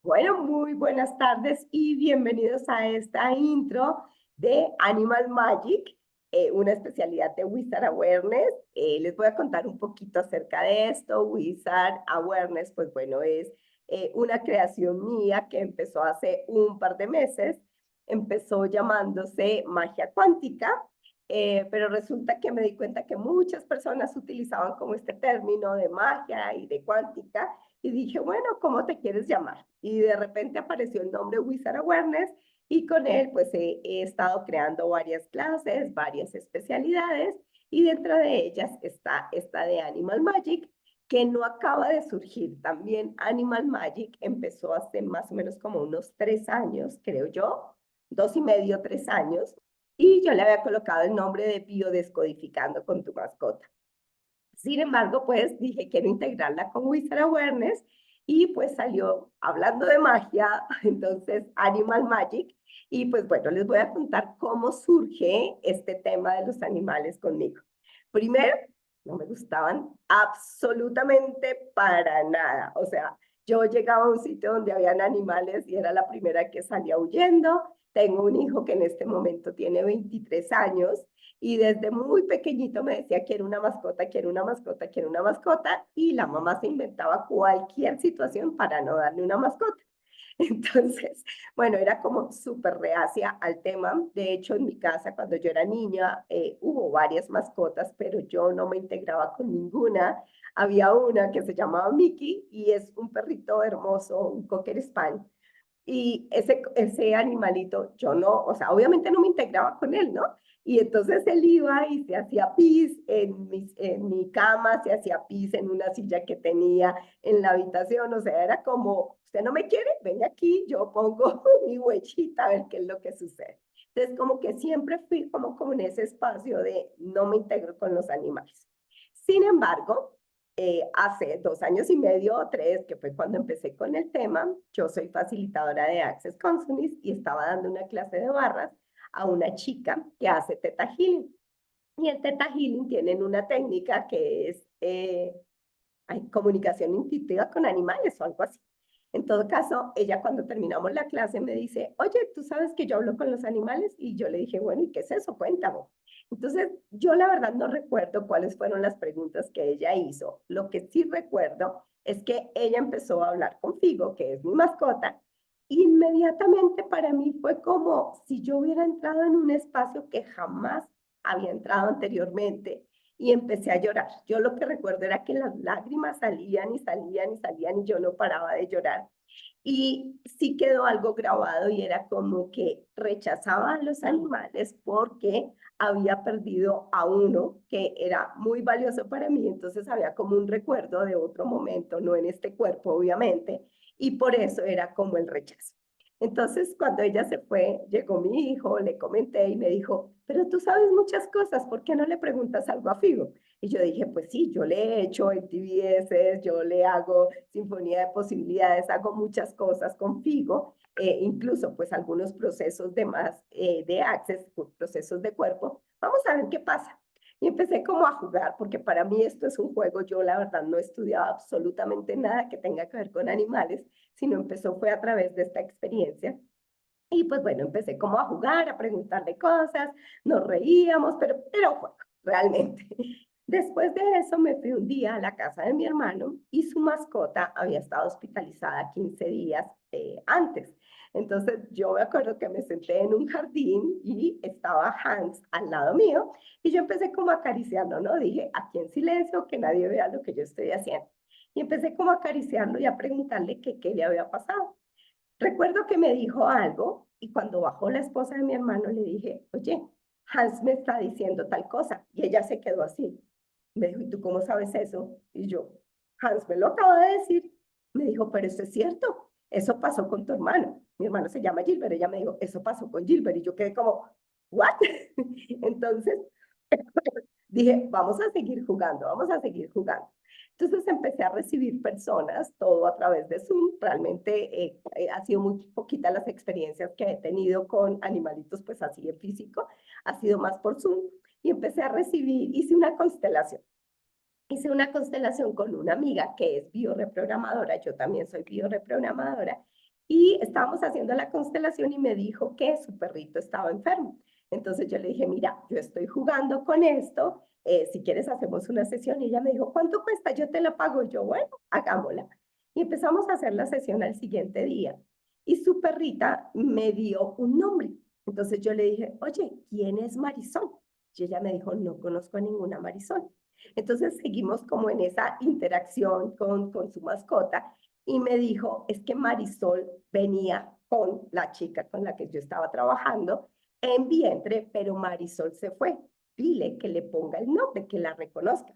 Bueno, muy buenas tardes y bienvenidos a esta intro de Animal Magic, una especialidad de Wizard Awareness. Les voy a contar un poquito acerca de esto. Wizard Awareness, pues bueno, es una creación mía que empezó hace un par de meses. Empezó llamándose magia cuántica, pero resulta que me di cuenta que muchas personas utilizaban como este término de magia y de cuántica y dije, bueno, ¿cómo te quieres llamar? Y de repente apareció el nombre Wizard Awareness y con él pues he estado creando varias clases, varias especialidades y dentro de ellas está esta de Animal Magic que no acaba de surgir. También Animal Magic empezó hace más o menos como unos 3 años, creo yo, 2 y medio, 3 años, y yo le había colocado el nombre de Biodescodificando con tu mascota. Sin embargo, pues dije, quiero integrarla con Wizard Awareness y pues salió hablando de magia, entonces Animal Magic. Y pues bueno, les voy a contar cómo surge este tema de los animales conmigo. Primero, no me gustaban absolutamente para nada. O sea, yo llegaba a un sitio donde habían animales y era la primera que salía huyendo. Tengo un hijo que en este momento tiene 23 años y desde muy pequeñito me decía, quiero una mascota, quiero una mascota, quiero una mascota, y la mamá se inventaba cualquier situación para no darle una mascota. Entonces, bueno, era como súper reacia al tema. De hecho, en mi casa, cuando yo era niña, hubo varias mascotas, pero yo no me integraba con ninguna. Había una que se llamaba Mickey y es un perrito hermoso, un Cocker Spaniel. Y ese animalito, yo no, o sea, obviamente no me integraba con él, ¿no? Y entonces él iba y se hacía pis en mi cama, se hacía pis en una silla que tenía en la habitación, o sea, era como, usted no me quiere, venga aquí, yo pongo mi huellita a ver qué es lo que sucede. Entonces, como que siempre fui como en ese espacio de no me integro con los animales. Sin embargo, hace 2 años y medio o tres, que fue cuando empecé con el tema, yo soy facilitadora de Access Consciousness y estaba dando una clase de barras a una chica que hace Theta Healing. Y el Theta Healing tienen una técnica que es hay comunicación intuitiva con animales o algo así. En todo caso, ella cuando terminamos la clase me dice, oye, ¿tú sabes que yo hablo con los animales? Y yo le dije, bueno, ¿y qué es eso? Cuéntame. Entonces, yo la verdad no recuerdo cuáles fueron las preguntas que ella hizo. Lo que sí recuerdo es que ella empezó a hablar con Figo, que es mi mascota, inmediatamente para mí fue como si yo hubiera entrado en un espacio que jamás había entrado anteriormente y empecé a llorar. Yo lo que recuerdo era que las lágrimas salían y salían y salían y yo no paraba de llorar. Y sí quedó algo grabado y era como que rechazaba a los animales porque había perdido a uno que era muy valioso para mí, entonces había como un recuerdo de otro momento, no en este cuerpo obviamente, y por eso era como el rechazo. Entonces, cuando ella se fue, llegó mi hijo, le comenté y me dijo, pero tú sabes muchas cosas, ¿por qué no le preguntas algo a Figo? Y yo dije, pues sí, yo le he hecho MTVS, yo le hago Sinfonía de Posibilidades, hago muchas cosas con Figo, incluso pues algunos procesos de más de Access, procesos de cuerpo. Vamos a ver qué pasa. Y empecé como a jugar, porque para mí esto es un juego. Yo la verdad no he estudiado absolutamente nada que tenga que ver con animales, sino empezó fue a través de esta experiencia. Y pues bueno, empecé como a jugar, a preguntarle cosas, nos reíamos, pero era un juego, realmente. Después de eso me fui un día a la casa de mi hermano y su mascota había estado hospitalizada 15 días antes. Entonces yo me acuerdo que me senté en un jardín y estaba Hans al lado mío y yo empecé como a acariciarlo, ¿no? Dije, aquí en silencio, que nadie vea lo que yo estoy haciendo. Y empecé como a acariciarlo y a preguntarle qué le había pasado. Recuerdo que me dijo algo y cuando bajó la esposa de mi hermano le dije, oye, Hans me está diciendo tal cosa. Y ella se quedó así. Me dijo, ¿y tú cómo sabes eso? Y yo, Hans me lo acaba de decir. Me dijo, pero eso es cierto. Eso pasó con tu hermano. Mi hermano se llama Gilbert. Ella me dijo, eso pasó con Gilbert. Y yo quedé como, ¿what? Entonces dije, vamos a seguir jugando, vamos a seguir jugando. Entonces empecé a recibir personas, todo a través de Zoom. Realmente ha sido muy poquitas las experiencias que he tenido con animalitos, pues así en físico, ha sido más por Zoom. Y empecé a recibir, hice una constelación. Hice una constelación con una amiga que es bioreprogramadora, yo también soy bioreprogramadora, Y estábamos haciendo la constelación y me dijo que su perrito estaba enfermo. Entonces yo le dije, mira, yo estoy jugando con esto, si quieres hacemos una sesión. Y ella me dijo, ¿cuánto cuesta? Yo te la pago. Yo, bueno, hagámosla. Y empezamos a hacer la sesión al siguiente día. Y su perrita me dio un nombre. Entonces yo le dije, oye, ¿quién es Marisol? Y ella me dijo, no conozco a ninguna Marisol. Entonces seguimos como en esa interacción con su mascota y me dijo, es que Marisol venía con la chica con la que yo estaba trabajando en vientre, pero Marisol se fue. Dile que le ponga el nombre, que la reconozca.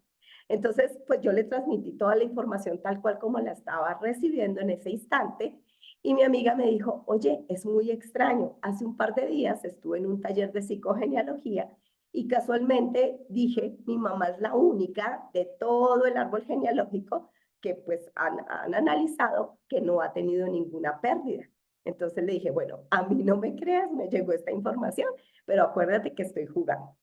Entonces, pues yo le transmití toda la información tal cual como la estaba recibiendo en ese instante y mi amiga me dijo, oye, es muy extraño, hace un par de días estuve en un taller de psicogenealogía y casualmente dije, mi mamá es la única de todo el árbol genealógico que pues han analizado que no ha tenido ninguna pérdida. Entonces le dije, bueno, a mí no me creas, me llegó esta información, pero acuérdate que estoy jugando.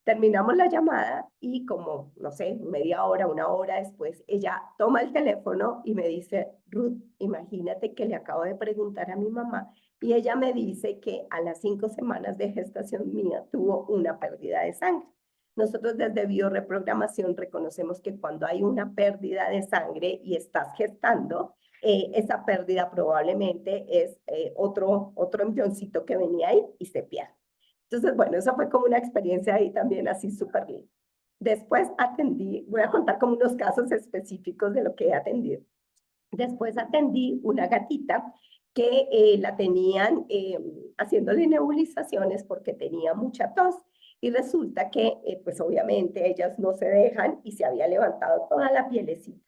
Terminamos la llamada y como, no sé, media hora, una hora después, ella toma el teléfono y me dice, Ruth, imagínate que le acabo de preguntar a mi mamá y ella me dice que a las 5 semanas de gestación mía tuvo una pérdida de sangre. Nosotros desde bioreprogramación reconocemos que cuando hay una pérdida de sangre y estás gestando, esa pérdida probablemente es otro embrioncito que venía ahí y se pierde. Entonces, bueno, esa fue como una experiencia ahí también así súper linda. Después atendí, voy a contar como unos casos específicos de lo que he atendido. Después atendí una gatita que la tenían haciéndole nebulizaciones porque tenía mucha tos y resulta que pues obviamente ellas no se dejan y se había levantado toda la pielecita.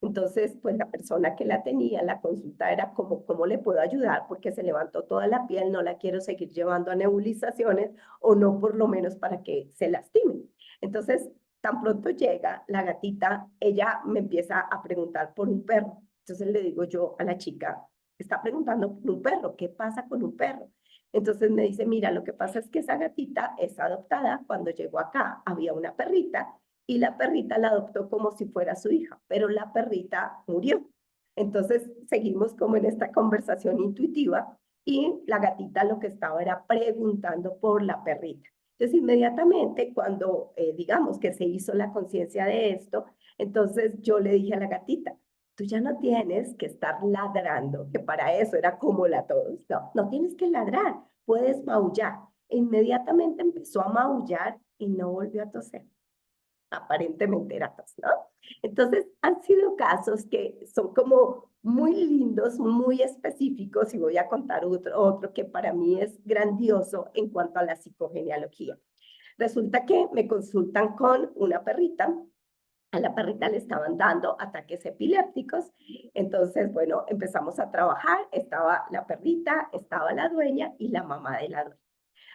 Entonces, pues la persona que la tenía, la consulta era como, ¿cómo le puedo ayudar? Porque se levantó toda la piel, no la quiero seguir llevando a nebulizaciones o no por lo menos para que se lastime. Entonces, tan pronto llega la gatita, ella me empieza a preguntar por un perro. Entonces le digo yo a la chica, está preguntando por un perro, ¿qué pasa con un perro? Entonces me dice, mira, lo que pasa es que esa gatita es adoptada. Cuando llegó acá había una perrita y la perrita la adoptó como si fuera su hija, pero la perrita murió. Entonces seguimos como en esta conversación intuitiva y la gatita lo que estaba era preguntando por la perrita. Entonces inmediatamente cuando digamos que se hizo la conciencia de esto, entonces yo le dije a la gatita, tú ya no tienes que estar ladrando, que para eso era como la todos. No, no tienes que ladrar, puedes maullar. E inmediatamente empezó a maullar y no volvió a toser. Aparentemente era tos, ¿no? Entonces, han sido casos que son como muy lindos, muy específicos, y voy a contar otro que para mí es grandioso en cuanto a la psicogenealogía. Resulta que me consultan con una perrita. A la perrita le estaban dando ataques epilépticos. Entonces, bueno, empezamos a trabajar. Estaba la perrita, estaba la dueña y la mamá de la dueña.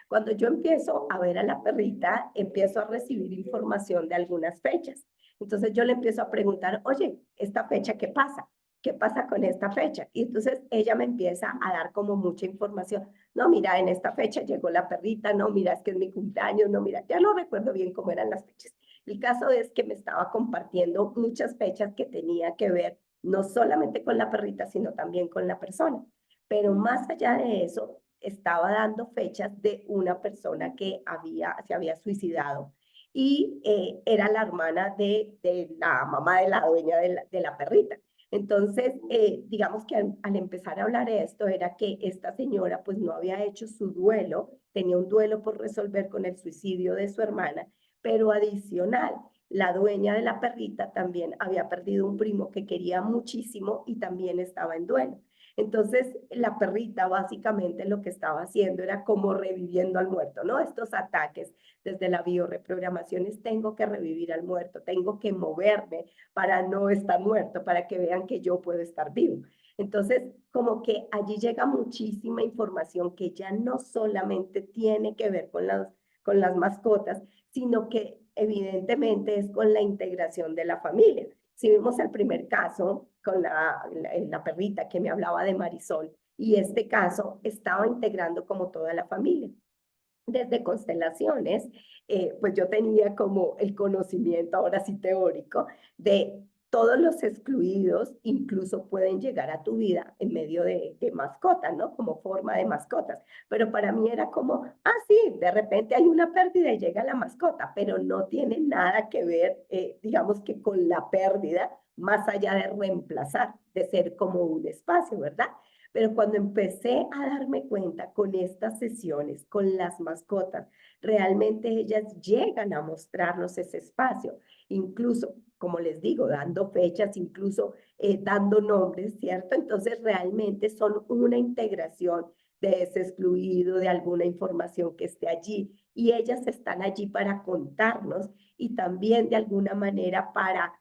Cuando yo empiezo a ver a la perrita, empiezo a recibir información de algunas fechas. Entonces yo le empiezo a preguntar, oye, ¿esta fecha qué pasa? ¿Qué pasa con esta fecha? Y entonces ella me empieza a dar como mucha información. No, mira, en esta fecha llegó la perrita, no, mira, es que es mi cumpleaños, no, mira, ya no recuerdo bien cómo eran las fechas. El caso es que me estaba compartiendo muchas fechas que tenía que ver no solamente con la perrita, sino también con la persona. Pero más allá de eso, estaba dando fechas de una persona que se había suicidado y era la hermana de la mamá de la dueña de la perrita. Entonces, digamos que al empezar a hablar esto era que esta señora pues no había hecho su duelo, tenía un duelo por resolver con el suicidio de su hermana, pero adicional, la dueña de la perrita también había perdido un primo que quería muchísimo y también estaba en duelo. Entonces, la perrita básicamente lo que estaba haciendo era como reviviendo al muerto, ¿no? Estos ataques desde la bioreprogramación es tengo que revivir al muerto, tengo que moverme para no estar muerto, para que vean que yo puedo estar vivo. Entonces, como que allí llega muchísima información que ya no solamente tiene que ver con las mascotas, sino que evidentemente es con la integración de la familia. Si vemos el primer caso con la perrita que me hablaba de Marisol, y este caso estaba integrando como toda la familia. Desde constelaciones, pues yo tenía como el conocimiento, ahora sí teórico, de todos los excluidos incluso pueden llegar a tu vida en medio de mascotas, ¿no? Como forma de mascotas. Pero para mí era como, sí, de repente hay una pérdida y llega la mascota, pero no tiene nada que ver, digamos que con la pérdida, más allá de reemplazar, de ser como un espacio, ¿verdad? Pero cuando empecé a darme cuenta con estas sesiones, con las mascotas, realmente ellas llegan a mostrarnos ese espacio, incluso, como les digo, dando fechas, incluso dando nombres, ¿cierto? Entonces realmente son una integración de ese excluido, de alguna información que esté allí, y ellas están allí para contarnos y también de alguna manera para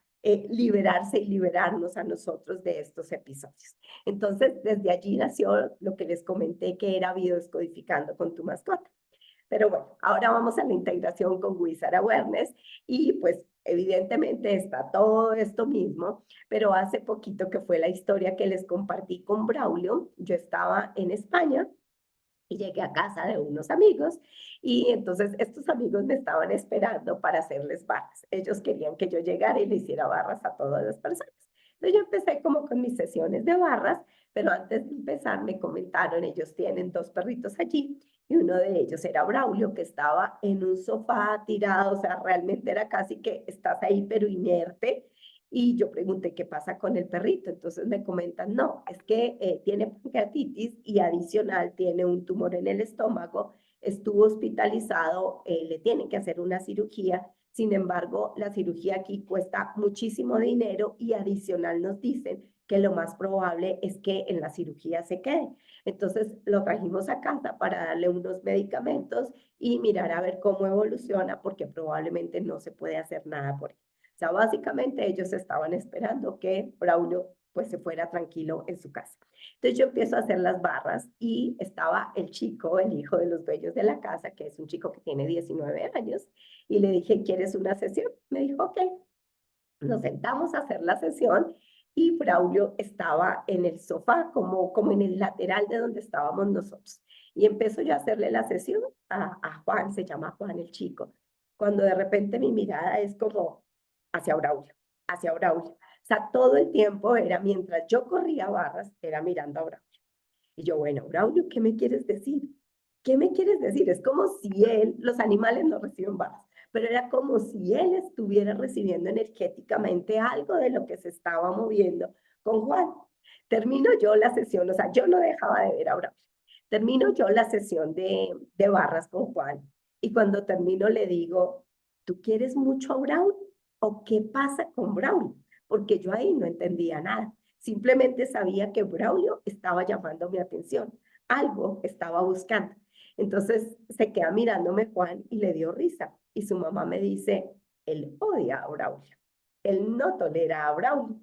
liberarse y liberarnos a nosotros de estos episodios. Entonces, desde allí nació lo que les comenté que era biodescodificando con tu mascota. Pero bueno, ahora vamos a la integración con Wizard Awareness y pues evidentemente está todo esto mismo, pero hace poquito que fue la historia que les compartí con Braulio, yo estaba en España y llegué a casa de unos amigos y entonces estos amigos me estaban esperando para hacerles barras. Ellos querían que yo llegara y le hiciera barras a todas las personas. Entonces yo empecé como con mis sesiones de barras, pero antes de empezar me comentaron, ellos tienen dos perritos allí y uno de ellos era Braulio, que estaba en un sofá tirado, o sea, realmente era casi que estás ahí pero inerte. Y yo pregunté qué pasa con el perrito. Entonces me comentan, no, es que tiene pancreatitis y adicional tiene un tumor en el estómago, estuvo hospitalizado, le tienen que hacer una cirugía. Sin embargo, la cirugía aquí cuesta muchísimo dinero y adicional nos dicen que lo más probable es que en la cirugía se quede. Entonces lo trajimos a casa para darle unos medicamentos y mirar a ver cómo evoluciona porque probablemente no se puede hacer nada por él. O sea, básicamente ellos estaban esperando que Braulio pues se fuera tranquilo en su casa. Entonces yo empiezo a hacer las barras y estaba el chico, el hijo de los dueños de la casa, que es un chico que tiene 19 años, y le dije, ¿quieres una sesión? Me dijo, ok. Nos sentamos a hacer la sesión y Braulio estaba en el sofá, como en el lateral de donde estábamos nosotros. Y empezó yo a hacerle la sesión a Juan, se llama Juan el chico, cuando de repente mi mirada es como hacia Braulio, hacia Braulio. O sea, todo el tiempo era, mientras yo corría barras, era mirando a Braulio. Y yo, bueno, Braulio, ¿qué me quieres decir? ¿Qué me quieres decir? Es como si él, los animales no reciben barras, pero era como si él estuviera recibiendo energéticamente algo de lo que se estaba moviendo con Juan. Termino yo la sesión, o sea, yo no dejaba de ver a Braulio. Termino yo la sesión de barras con Juan y cuando termino le digo, ¿tú quieres mucho a Braulio? ¿O qué pasa con Braulio? Porque yo ahí no entendía nada. Simplemente sabía que Braulio estaba llamando mi atención. Algo estaba buscando. Entonces se queda mirándome Juan y le dio risa. Y su mamá me dice, él odia a Braulio. Él no tolera a Braulio.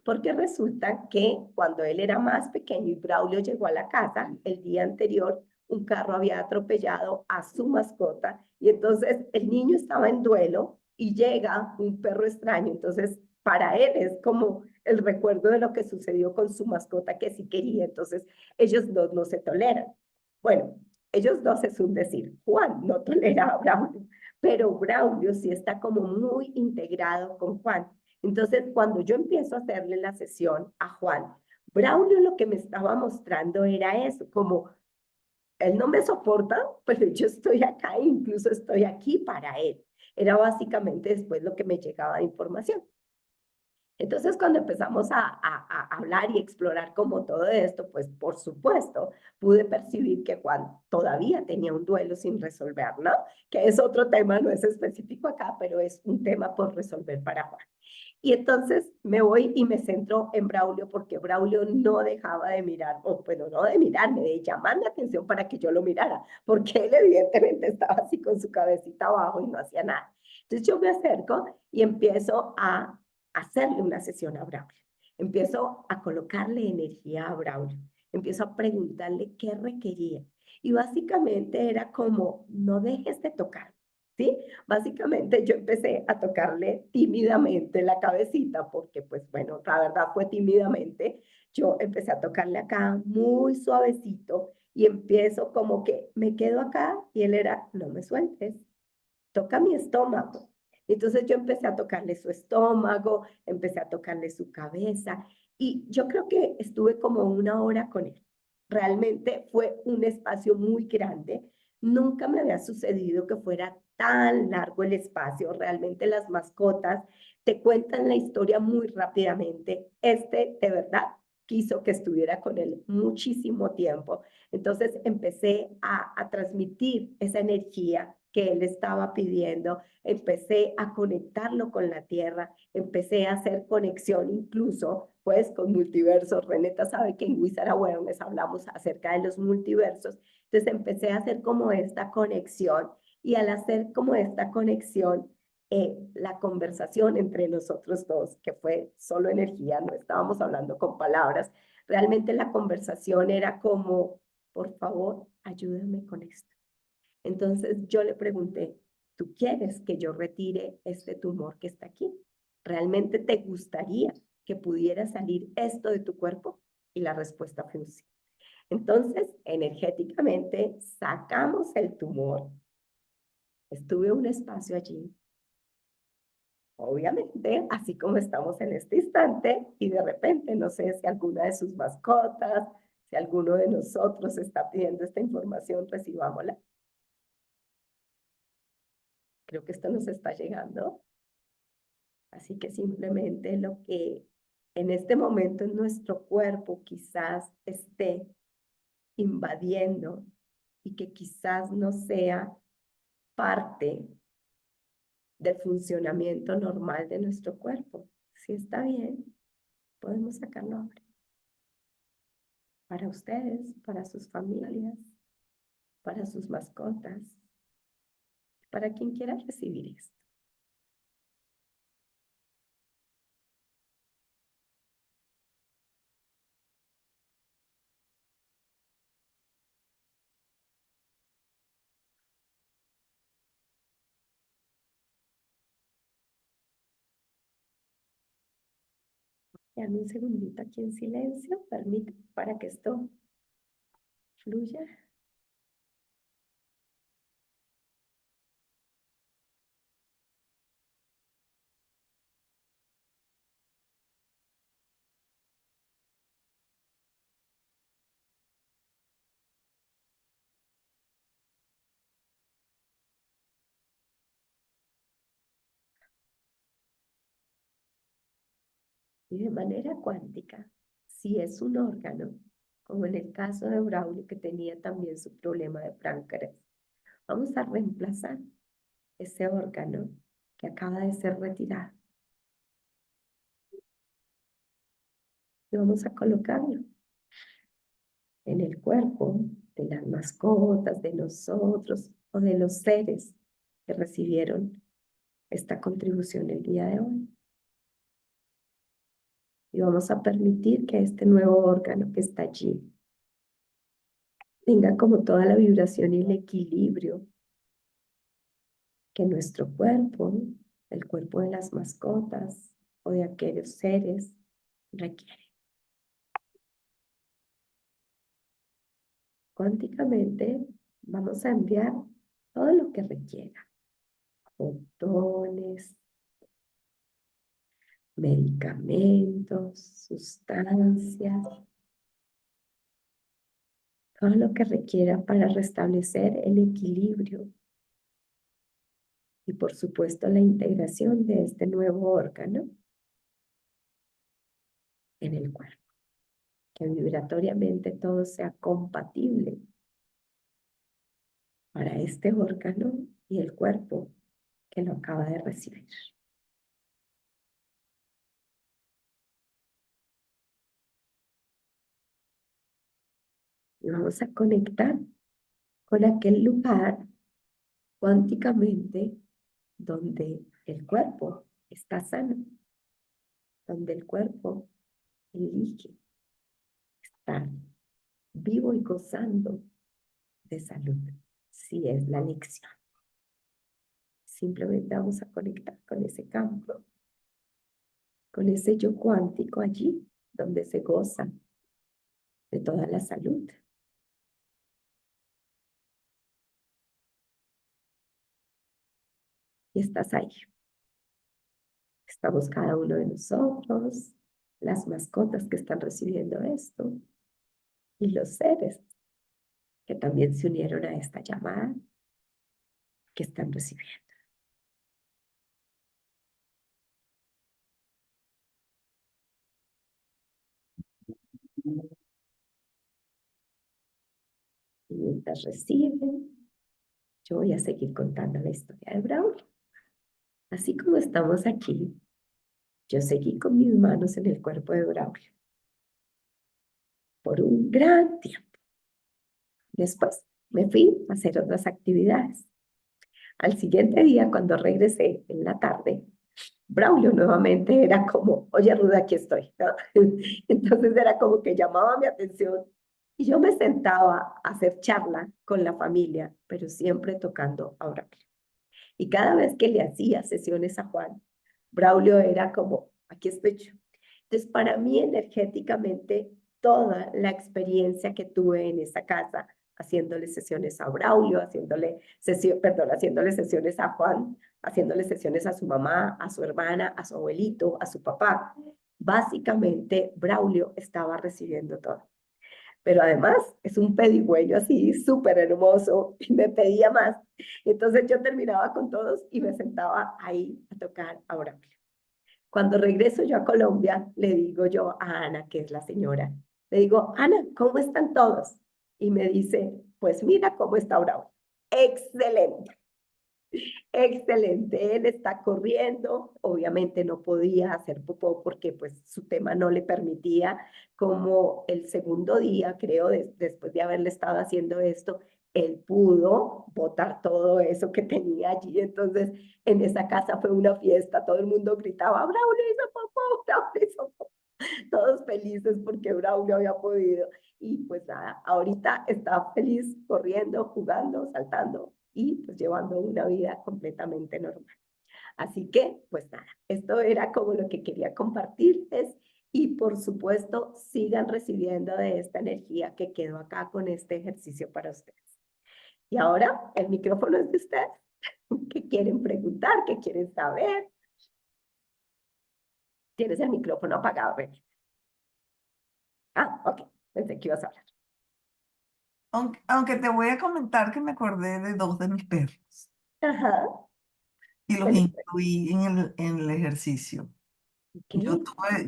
Porque resulta que cuando él era más pequeño y Braulio llegó a la casa, el día anterior un carro había atropellado a su mascota y entonces el niño estaba en duelo y llega un perro extraño. Entonces para él es como el recuerdo de lo que sucedió con su mascota que sí quería. Entonces ellos dos no se toleran. Bueno, ellos dos es un decir. Juan no tolera a Braulio, pero Braulio sí está como muy integrado con Juan. Entonces, cuando yo empiezo a hacerle la sesión a Juan, Braulio lo que me estaba mostrando era eso, como él no me soporta, pero yo estoy acá e incluso estoy aquí para él. Era básicamente después lo que me llegaba de información. Entonces, cuando empezamos a hablar y explorar como todo esto, pues por supuesto pude percibir que Juan todavía tenía un duelo sin resolver, ¿no? Que es otro tema, no es específico acá, pero es un tema por resolver para Juan. Y entonces me voy y me centro en Braulio porque Braulio no dejaba de mirar, o bueno, no de mirarme, de llamar la atención para que yo lo mirara, porque él evidentemente estaba así con su cabecita abajo y no hacía nada. Entonces yo me acerco y empiezo a hacerle una sesión a Braulio. Empiezo a colocarle energía a Braulio. Empiezo a preguntarle qué requería. Y básicamente era como, no dejes de tocar, ¿sí? Básicamente yo empecé a tocarle tímidamente la cabecita, porque pues bueno, la verdad fue tímidamente. Yo empecé a tocarle acá muy suavecito y empiezo como que me quedo acá y él era, no me sueltes, toca mi estómago. Entonces yo empecé a tocarle su estómago, empecé a tocarle su cabeza y yo creo que estuve como 1 hora con él. Realmente fue un espacio muy grande. Nunca me había sucedido que fuera tan largo el espacio. Realmente las mascotas te cuentan la historia muy rápidamente. De verdad, quiso que estuviera con él muchísimo tiempo. Entonces empecé a transmitir esa energía que él estaba pidiendo, empecé a conectarlo con la tierra, empecé a hacer conexión incluso pues con multiversos. Renata sabe que en Wizard Awareness hablamos acerca de los multiversos, entonces empecé a hacer como esta conexión y al hacer como esta conexión, la conversación entre nosotros dos, que fue solo energía, no estábamos hablando con palabras, realmente la conversación era como, por favor, ayúdame con esto. Entonces yo le pregunté, ¿tú quieres que yo retire este tumor que está aquí? ¿Realmente te gustaría que pudiera salir esto de tu cuerpo? Y la respuesta fue un sí. Entonces, energéticamente, sacamos el tumor. Estuve un espacio allí, obviamente, así como estamos en este instante, y de repente, no sé si alguna de sus mascotas, si alguno de nosotros está pidiendo esta información, recibámosla. Creo que esto nos está llegando. Así que simplemente lo que en este momento en nuestro cuerpo quizás esté invadiendo y que quizás no sea parte del funcionamiento normal de nuestro cuerpo. Si está bien, podemos sacarlo ahora. Para ustedes, para sus familias, para sus mascotas, para quien quiera recibir esto. Dame un segundito aquí en silencio, permítame para que esto fluya. Y de manera cuántica, si es un órgano, como en el caso de Braulio, que tenía también su problema de páncreas, vamos a reemplazar ese órgano que acaba de ser retirado y vamos a colocarlo en el cuerpo de las mascotas, de nosotros o de los seres que recibieron esta contribución el día de hoy. Y vamos a permitir que este nuevo órgano que está allí tenga como toda la vibración y el equilibrio que nuestro cuerpo, el cuerpo de las mascotas o de aquellos seres requiere. Cuánticamente vamos a enviar todo lo que requiera: fotones, medicamentos, sustancias, todo lo que requiera para restablecer el equilibrio y por supuesto la integración de este nuevo órgano en el cuerpo, que vibratoriamente todo sea compatible para este órgano y el cuerpo que lo acaba de recibir. Y vamos a conectar con aquel lugar cuánticamente donde el cuerpo está sano, donde el cuerpo elige estar vivo y gozando de salud, si es la elección. Simplemente vamos a conectar con ese campo, con ese yo cuántico allí, donde se goza de toda la salud. Y estás ahí. Estamos cada uno de nosotros, las mascotas que están recibiendo esto y los seres que también se unieron a esta llamada que están recibiendo. Y mientras reciben, yo voy a seguir contando la historia de Braulio. Así como estamos aquí, yo seguí con mis manos en el cuerpo de Braulio por un gran tiempo. Después me fui a hacer otras actividades. Al siguiente día, cuando regresé en la tarde, Braulio nuevamente era como, oye Ruda, aquí estoy, ¿no? Entonces era como que llamaba mi atención y yo me sentaba a hacer charla con la familia, pero siempre tocando a Braulio. Y cada vez que le hacía sesiones a Juan, Braulio era como, aquí estoy yo. Entonces, para mí energéticamente, toda la experiencia que tuve en esa casa, haciéndole sesiones a Braulio, haciéndole sesiones a Juan, haciéndole sesiones a su mamá, a su hermana, a su abuelito, a su papá, básicamente Braulio estaba recibiendo todo. Pero además es un pedigüeño así súper hermoso y me pedía más. Entonces yo terminaba con todos y me sentaba ahí a tocar a Braulio. Cuando regreso yo a Colombia, le digo yo a Ana, que es la señora, le digo, Ana, ¿cómo están todos? Y me dice, pues mira cómo está Braulio. Excelente. Excelente, él está corriendo, obviamente no podía hacer popó porque pues su tema no le permitía, como el segundo día, creo, después de haberle estado haciendo esto, él pudo botar todo eso que tenía allí, entonces en esa casa fue una fiesta, todo el mundo gritaba, Braulio hizo popó, Braulio hizo popó, todos felices porque Braulio había podido, y pues nada, ahorita está feliz corriendo, jugando, saltando y pues llevando una vida completamente normal. Así que, pues nada, esto era como lo que quería compartirles y por supuesto sigan recibiendo de esta energía que quedó acá con este ejercicio para ustedes. Y ahora el micrófono es de ustedes. ¿Qué quieren preguntar? ¿Qué quieren saber? Tienes el micrófono apagado, René. Ah, ok, pensé que ibas a hablar. Aunque te voy a comentar que me acordé de dos de mis perros Ajá, y los bueno, incluí en el ejercicio. ok,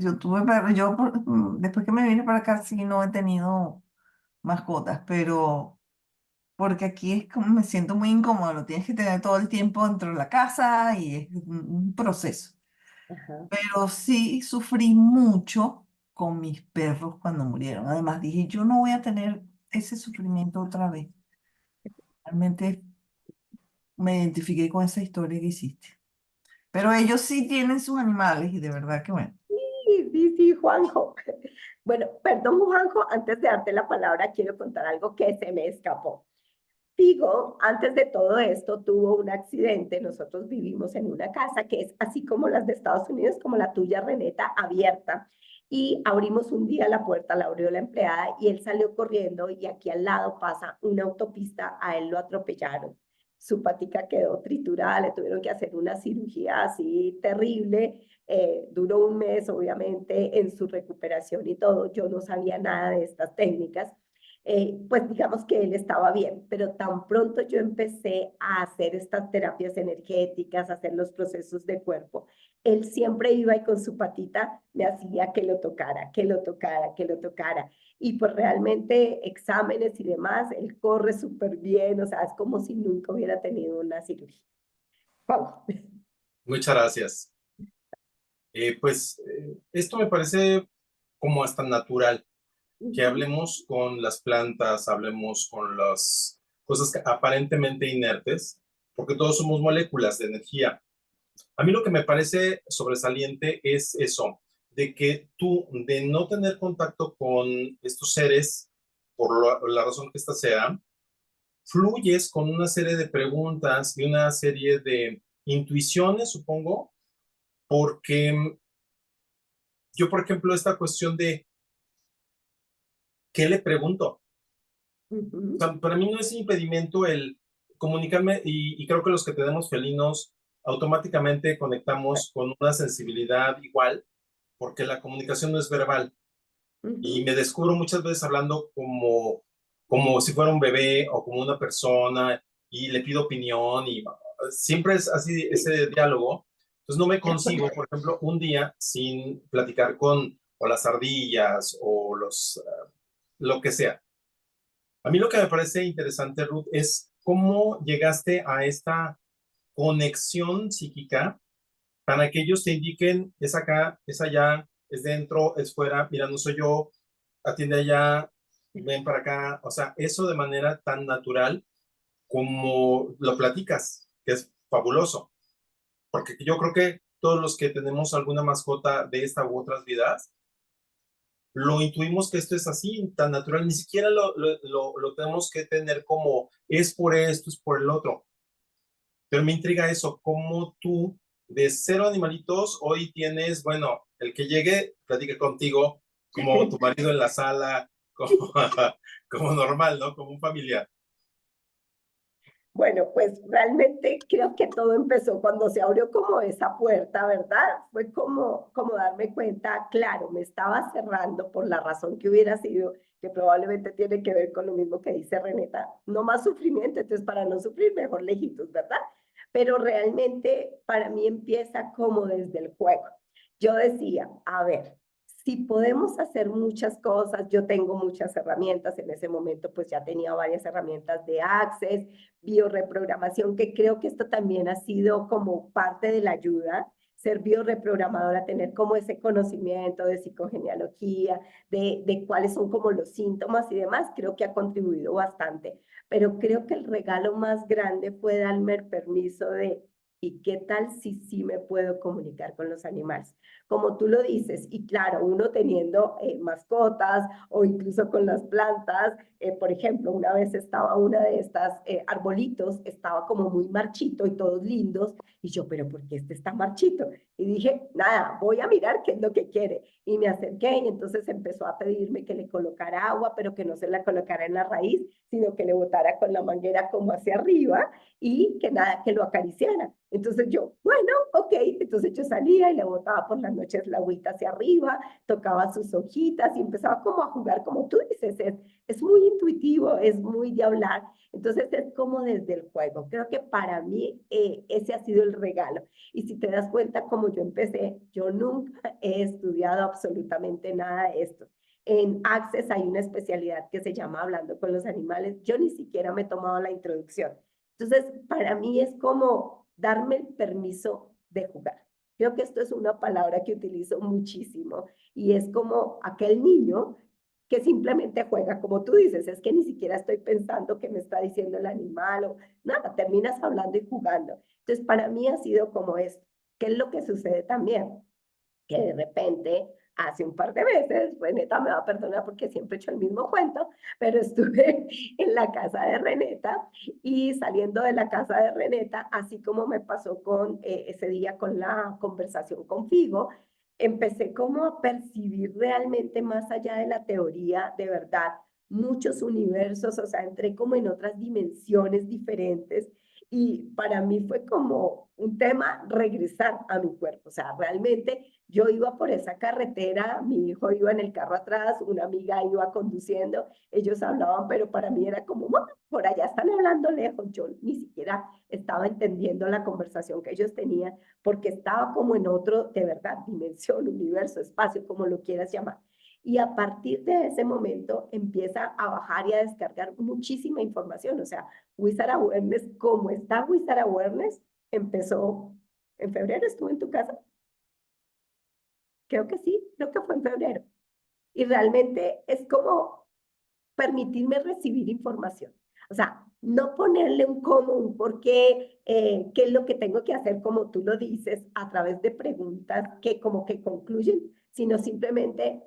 Yo tuve perros, después que me vine para acá sí no he tenido mascotas, pero porque aquí es como me siento muy incómodo, lo tienes que tener todo el tiempo dentro de la casa y es un proceso. ajá. Pero sí sufrí mucho con mis perros cuando murieron. Además dije, yo no voy a tener ese sufrimiento otra vez. Realmente me identifiqué con esa historia que hiciste. Pero ellos sí tienen sus animales y de verdad que bueno. Sí, sí, sí, Juanjo. Bueno, perdón, Juanjo, antes de darte la palabra, quiero contar algo que se me escapó. Figo, antes de todo esto, tuvo un accidente. Nosotros vivimos en una casa que es así como las de Estados Unidos, como la tuya, Reneta, abierta. Y abrimos un día la puerta, la abrió la empleada y él salió corriendo y aquí al lado pasa una autopista, a él lo atropellaron. Su patica quedó triturada, le tuvieron que hacer una cirugía así terrible. Duró un mes, obviamente, en su recuperación y todo. Yo no sabía nada de estas técnicas, pues digamos que él estaba bien, pero tan pronto yo empecé a hacer estas terapias energéticas, a hacer los procesos de cuerpo, él siempre iba y con su patita me hacía que lo tocara, que lo tocara, que lo tocara. Y pues realmente exámenes y demás, él corre súper bien, o sea, es como si nunca hubiera tenido una cirugía. Wow. Muchas gracias. Esto me parece como hasta natural, que hablemos con las plantas, hablemos con las cosas que aparentemente inertes, porque todos somos moléculas de energía. A mí lo que me parece sobresaliente es eso, de que tú, de no tener contacto con estos seres, por la razón que ésta sea, fluyes con una serie de preguntas y una serie de intuiciones, supongo, porque yo, por ejemplo, esta cuestión de qué le pregunto. O sea, para mí no es impedimento el comunicarme y creo que los que tenemos felinos automáticamente conectamos con una sensibilidad igual, porque la comunicación no es verbal. Y me descubro muchas veces hablando como si fuera un bebé o como una persona y le pido opinión y siempre es así ese diálogo. Entonces no me concibo, por ejemplo, un día sin platicar con o las ardillas o lo que sea. A mí lo que me parece interesante, Ruth, es cómo llegaste a esta conexión psíquica para que ellos te indiquen, es acá, es allá, es dentro, es fuera, mira, no soy yo, atiende allá, ven para acá. O sea, eso de manera tan natural como lo platicas, que es fabuloso. Porque yo creo que todos los que tenemos alguna mascota de esta u otras vidas, lo intuimos que esto es así, tan natural, ni siquiera lo tenemos que tener como es por esto, es por el otro. Pero me intriga eso, cómo tú de 0 animalitos hoy tienes, bueno, el que llegue, platique contigo, como tu marido en la sala, como, como normal, ¿no? Como un familiar. Bueno, pues realmente creo que todo empezó cuando se abrió como esa puerta, ¿verdad? Fue como darme cuenta, claro, me estaba cerrando por la razón que hubiera sido, que probablemente tiene que ver con lo mismo que dice Renata, no más sufrimiento, entonces para no sufrir mejor lejitos, ¿verdad? Pero realmente para mí empieza como desde el juego. Yo decía, a ver, si podemos hacer muchas cosas, yo tengo muchas herramientas, en ese momento pues ya tenía varias herramientas de Access, bioreprogramación, que creo que esto también ha sido como parte de la ayuda, ser bioreprogramadora, tener como ese conocimiento de psicogenealogía, de cuáles son como los síntomas y demás, creo que ha contribuido bastante. Pero creo que el regalo más grande fue darme el permiso de, ¿y qué tal si sí me puedo comunicar con los animales? Como tú lo dices, y claro, uno teniendo mascotas o incluso con las plantas, por ejemplo, una vez estaba una de estas arbolitos, estaba como muy marchito y todos lindos, y yo, pero ¿por qué este está marchito? Y dije, nada, voy a mirar qué es lo que quiere. Y me acerqué y entonces empezó a pedirme que le colocara agua, pero que no se la colocara en la raíz, sino que le botara con la manguera como hacia arriba y que nada, que lo acariciara. Entonces yo, bueno, ok, entonces yo salía y le botaba por las noches la agüita hacia arriba, tocaba sus hojitas y empezaba como a jugar, como tú dices, es muy intuitivo, es muy de hablar, entonces es como desde el juego. Creo que para mí ese ha sido el regalo. Y si te das cuenta, como yo empecé, yo nunca he estudiado absolutamente nada de esto. En Access hay una especialidad que se llama Hablando con los Animales. Yo ni siquiera me he tomado la introducción. Entonces, para mí es como darme el permiso de jugar. Creo que esto es una palabra que utilizo muchísimo y es como aquel niño que simplemente juega, como tú dices, es que ni siquiera estoy pensando qué me está diciendo el animal o nada, terminas hablando y jugando. Entonces, para mí ha sido como esto. ¿Qué es lo que sucede también? Que de repente, hace un par de veces, Reneta me va a perdonar porque siempre he hecho el mismo cuento, pero estuve en la casa de Reneta y saliendo de la casa de Reneta, así como me pasó con ese día con la conversación con Figo, empecé como a percibir realmente más allá de la teoría, de verdad, muchos universos, o sea, entré como en otras dimensiones diferentes y para mí fue como un tema regresar a mi cuerpo, o sea, realmente yo iba por esa carretera, mi hijo iba en el carro atrás, una amiga iba conduciendo, ellos hablaban, pero para mí era como, bueno, por allá están hablando lejos, yo ni siquiera estaba entendiendo la conversación que ellos tenían, porque estaba como en otro, de verdad, dimensión, universo, espacio, como lo quieras llamar. Y a partir de ese momento empieza a bajar y a descargar muchísima información. O sea, Wizard Awareness, como está Wizard Awareness, empezó en febrero, estuvo en tu casa. Creo que sí, creo que fue en febrero. Y realmente es como permitirme recibir información. O sea, no ponerle un cómo, un por qué, qué es lo que tengo que hacer, como tú lo dices, a través de preguntas que como que concluyen, sino simplemente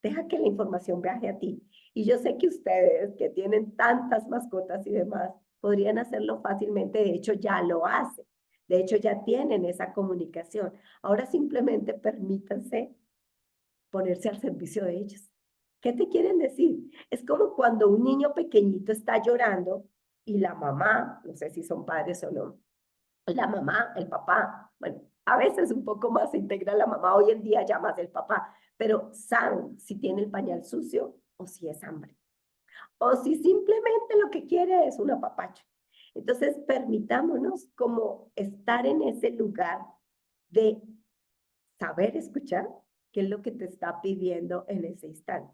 deja que la información viaje a ti. Y yo sé que ustedes que tienen tantas mascotas y demás, podrían hacerlo fácilmente, de hecho ya lo hacen, de hecho ya tienen esa comunicación. Ahora simplemente permítanse ponerse al servicio de ellos. ¿Qué te quieren decir? Es como cuando un niño pequeñito está llorando y la mamá, no sé si son padres o no, la mamá, el papá, bueno, a veces un poco más se integra la mamá, hoy en día ya más el papá, pero saben si tiene el pañal sucio o si es hambre, o si simplemente lo que quiere es un apapacho. Entonces, permitámonos como estar en ese lugar de saber escuchar qué es lo que te está pidiendo en ese instante.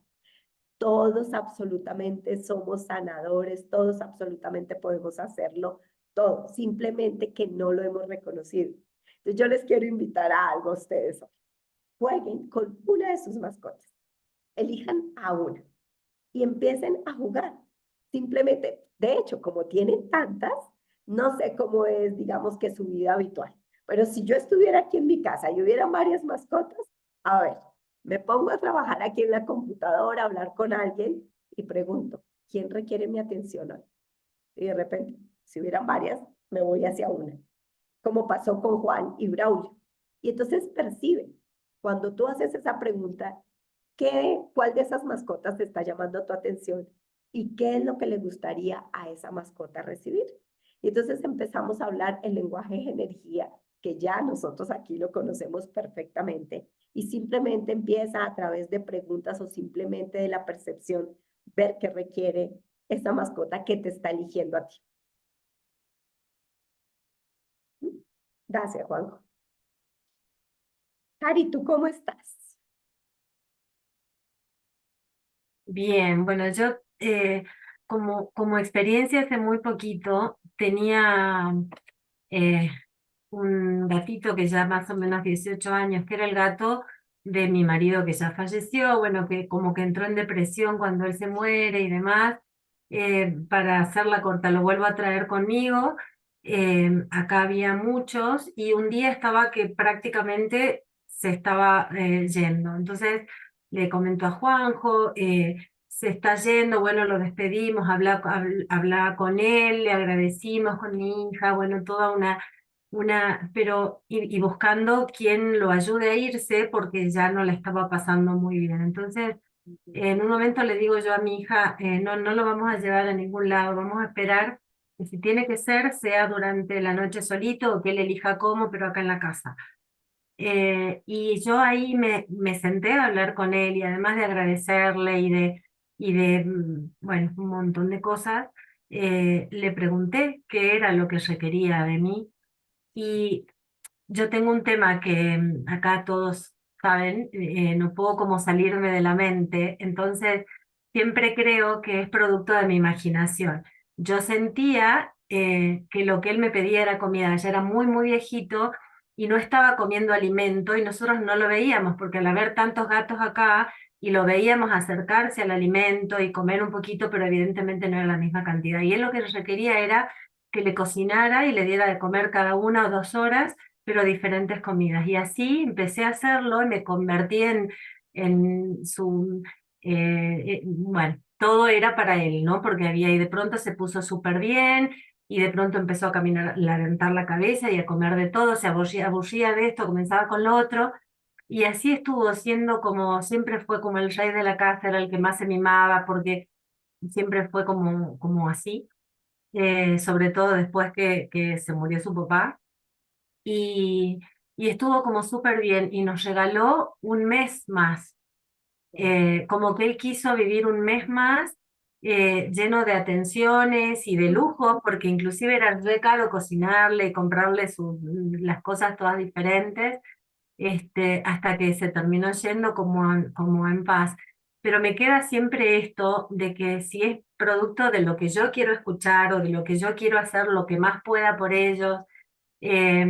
Todos absolutamente somos sanadores, todos absolutamente podemos hacerlo, todo, simplemente que no lo hemos reconocido. Entonces yo les quiero invitar a algo a ustedes hoy. Jueguen con una de sus mascotas, elijan a una y empiecen a jugar. Simplemente, de hecho, como tienen tantas, no sé cómo es, digamos que su vida habitual, pero si yo estuviera aquí en mi casa y hubiera varias mascotas, a ver, me pongo a trabajar aquí en la computadora, a hablar con alguien y pregunto, ¿quién requiere mi atención hoy? Y de repente, si hubieran varias, me voy hacia una, como pasó con Juan y Braulio. Y entonces percibe, cuando tú haces esa pregunta, ¿cuál de esas mascotas te está llamando tu atención? ¿Y qué es lo que le gustaría a esa mascota recibir? Y entonces empezamos a hablar el lenguaje de energía, que ya nosotros aquí lo conocemos perfectamente, y simplemente empieza a través de preguntas o simplemente de la percepción, ver qué requiere esa mascota que te está eligiendo a ti. Gracias, Juanjo. Cari, ¿tú cómo estás? Bien, bueno, yo como experiencia hace muy poquito tenía eh, un gatito que ya más o menos 18 años, que era el gato de mi marido que ya falleció, bueno, que como que entró en depresión cuando él se muere y demás. Para hacerla corta, lo vuelvo a traer conmigo. Acá había muchos y un día estaba que prácticamente se estaba yendo. Entonces le comentó a Juanjo, se está yendo, bueno, lo despedimos, hablaba con él, le agradecimos con mi hija, bueno, toda pero y buscando quien lo ayude a irse porque ya no le estaba pasando muy bien. Entonces, en un momento le digo yo a mi hija, no, no lo vamos a llevar a ningún lado, vamos a esperar que si tiene que ser, sea durante la noche solito o que él elija cómo, pero acá en la casa. Y yo ahí me senté a hablar con él y además de agradecerle bueno, un montón de cosas, le pregunté qué era lo que requería de mí. Y yo tengo un tema que acá todos saben, no puedo como salirme de la mente, entonces siempre creo que es producto de mi imaginación. Yo sentía que lo que él me pedía era comida, ya era muy, muy viejito y no estaba comiendo alimento y nosotros no lo veíamos porque al haber tantos gatos acá y lo veíamos acercarse al alimento y comer un poquito, pero evidentemente no era la misma cantidad. Y él lo que requería era que le cocinara y le diera de comer cada 1 o 2 horas pero diferentes comidas. Y así empecé a hacerlo y me convertí en su, bueno, todo era para él, ¿no? Porque y de pronto se puso súper bien y de pronto empezó a caminar, a levantar la cabeza y a comer de todo, se aburría de esto, comenzaba con lo otro. Y así estuvo siendo como, siempre fue como el rey de la casa, era el que más se mimaba, porque siempre fue como así, sobre todo después que se murió su papá y, y estuvo como súper bien y nos regaló un mes más. Como que él quiso vivir un mes más lleno de atenciones y de lujos, porque inclusive era re caro cocinarle y comprarle las cosas todas diferentes, hasta que se terminó yendo como en paz. Pero me queda siempre esto de que si es producto de lo que yo quiero escuchar o de lo que yo quiero hacer, lo que más pueda por ellos, eh,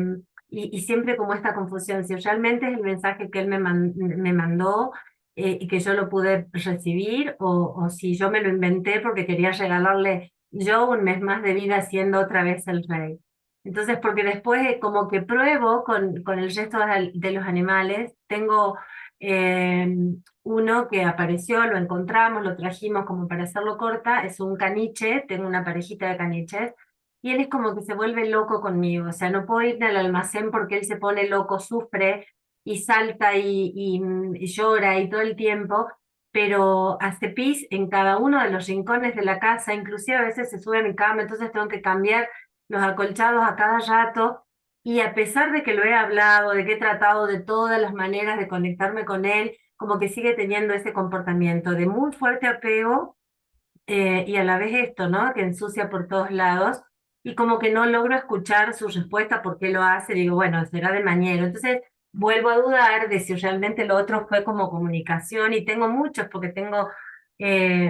y siempre como esta confusión, si realmente es el mensaje que él me mandó y que yo lo pude recibir, o si yo me lo inventé porque quería regalarle yo un mes más de vida siendo otra vez el rey. Entonces, porque después como que pruebo con el resto de los animales, tengo eh, uno que apareció, lo encontramos, lo trajimos como para hacerlo corta, es un caniche, tengo una parejita de caniches, y él es como que se vuelve loco conmigo, o sea, no puedo ir al almacén porque él se pone loco, sufre y salta y llora y todo el tiempo, pero hace pis en cada uno de los rincones de la casa, inclusive a veces se sube a mi cama, entonces tengo que cambiar los acolchados a cada rato, Y a pesar de que lo he hablado, de que he tratado de todas las maneras de conectarme con él, como que sigue teniendo ese comportamiento de muy fuerte apego y a la vez esto, ¿no? Que ensucia por todos lados y como que no logro escuchar su respuesta por qué lo hace. Digo, bueno, será de mañero. Entonces vuelvo a dudar de si realmente lo otro fue como comunicación y tengo muchos porque tengo,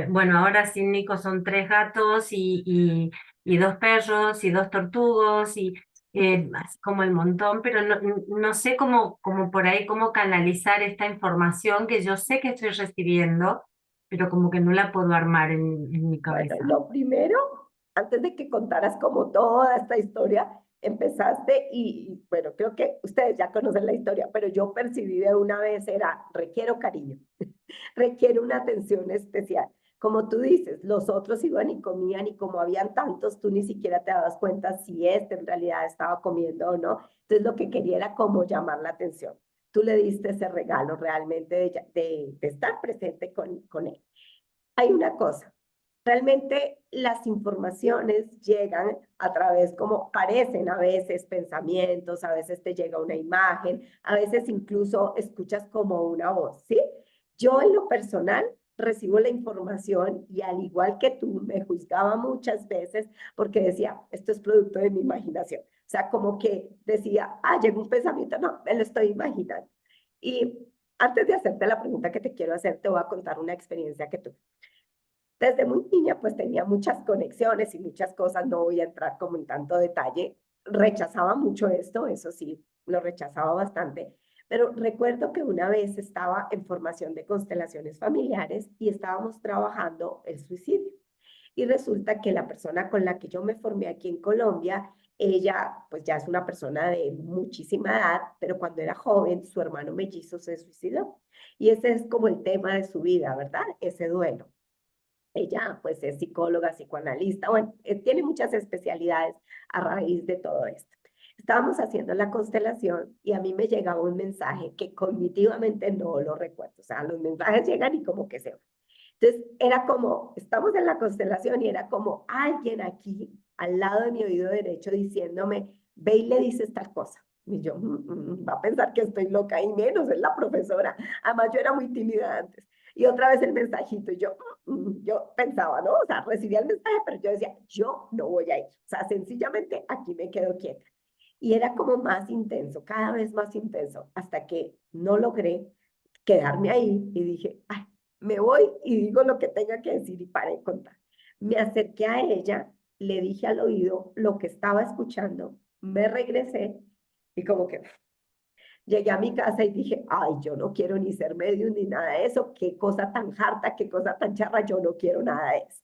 bueno, ahora sin Nico son 3 gatos y 2 perros y 2 tortugos y así como el montón, pero no sé cómo por ahí cómo canalizar esta información que yo sé que estoy recibiendo pero como que no la puedo armar en mi Bueno, cabeza. lo primero, antes de que contaras como toda esta historia, empezaste bueno, creo que ustedes ya conocen la historia, pero yo percibí de una vez era, requiero cariño, requiere una atención especial. Como tú dices, los otros iban y comían y como habían tantos, tú ni siquiera te dabas cuenta si este en realidad estaba comiendo o no. Entonces lo que quería era como llamar la atención. Tú le diste ese regalo realmente de estar presente con él. Hay una cosa, realmente las informaciones llegan a través, como parecen a veces pensamientos, a veces te llega una imagen, a veces incluso escuchas como una voz, ¿sí? Yo en lo personal recibo la información y al igual que tú me juzgaba muchas veces porque decía, esto es producto de mi imaginación. O sea, como que decía, llegó un pensamiento, no, me lo estoy imaginando. Y antes de hacerte la pregunta que te quiero hacer, te voy a contar una experiencia que tuve. Desde muy niña pues tenía muchas conexiones y muchas cosas, no voy a entrar como en tanto detalle, rechazaba mucho esto, eso sí, lo rechazaba bastante, pero recuerdo que una vez estaba en formación de constelaciones familiares y estábamos trabajando el suicidio. Y resulta que la persona con la que yo me formé aquí en Colombia, ella pues ya es una persona de muchísima edad, pero cuando era joven su hermano mellizo se suicidó. Y ese es como el tema de su vida, ¿verdad? Ese duelo. Ella pues es psicóloga, psicoanalista, bueno, tiene muchas especialidades a raíz de todo esto. Estábamos haciendo la constelación y a mí me llegaba un mensaje que cognitivamente no lo recuerdo, o sea, los mensajes llegan y como que se van. Entonces era como, estamos en la constelación y era como alguien aquí al lado de mi oído derecho diciéndome, ve y le dices tal cosa. Y yo, va a pensar que estoy loca y menos, es la profesora. Además, yo era muy tímida antes. Y otra vez el mensajito, y yo pensaba, ¿no? O sea, recibía el mensaje, pero yo decía, yo no voy a ir. O sea, sencillamente aquí me quedo quieta. Y era como más intenso, cada vez más intenso, hasta que no logré quedarme ahí y dije, ay, me voy y digo lo que tenga que decir y para de contar. Me acerqué a ella, le dije al oído lo que estaba escuchando, me regresé y como que llegué a mi casa y dije, ay, yo no quiero ni ser medium ni nada de eso, qué cosa tan harta, qué cosa tan charra, yo no quiero nada de eso.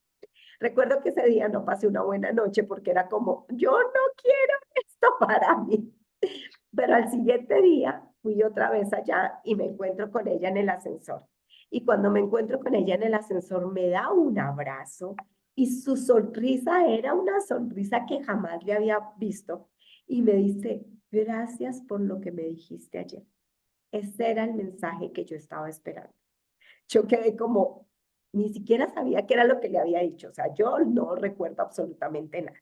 Recuerdo que ese día no pasé una buena noche porque era como, yo no quiero esto para mí. Pero al siguiente día fui otra vez allá y me encuentro con ella en el ascensor. Y cuando me encuentro con ella en el ascensor, me da un abrazo y su sonrisa era una sonrisa que jamás le había visto. Y me dice, gracias por lo que me dijiste ayer. Ese era el mensaje que yo estaba esperando. Yo quedé como, ni siquiera sabía qué era lo que le había dicho. O sea, yo no recuerdo absolutamente nada.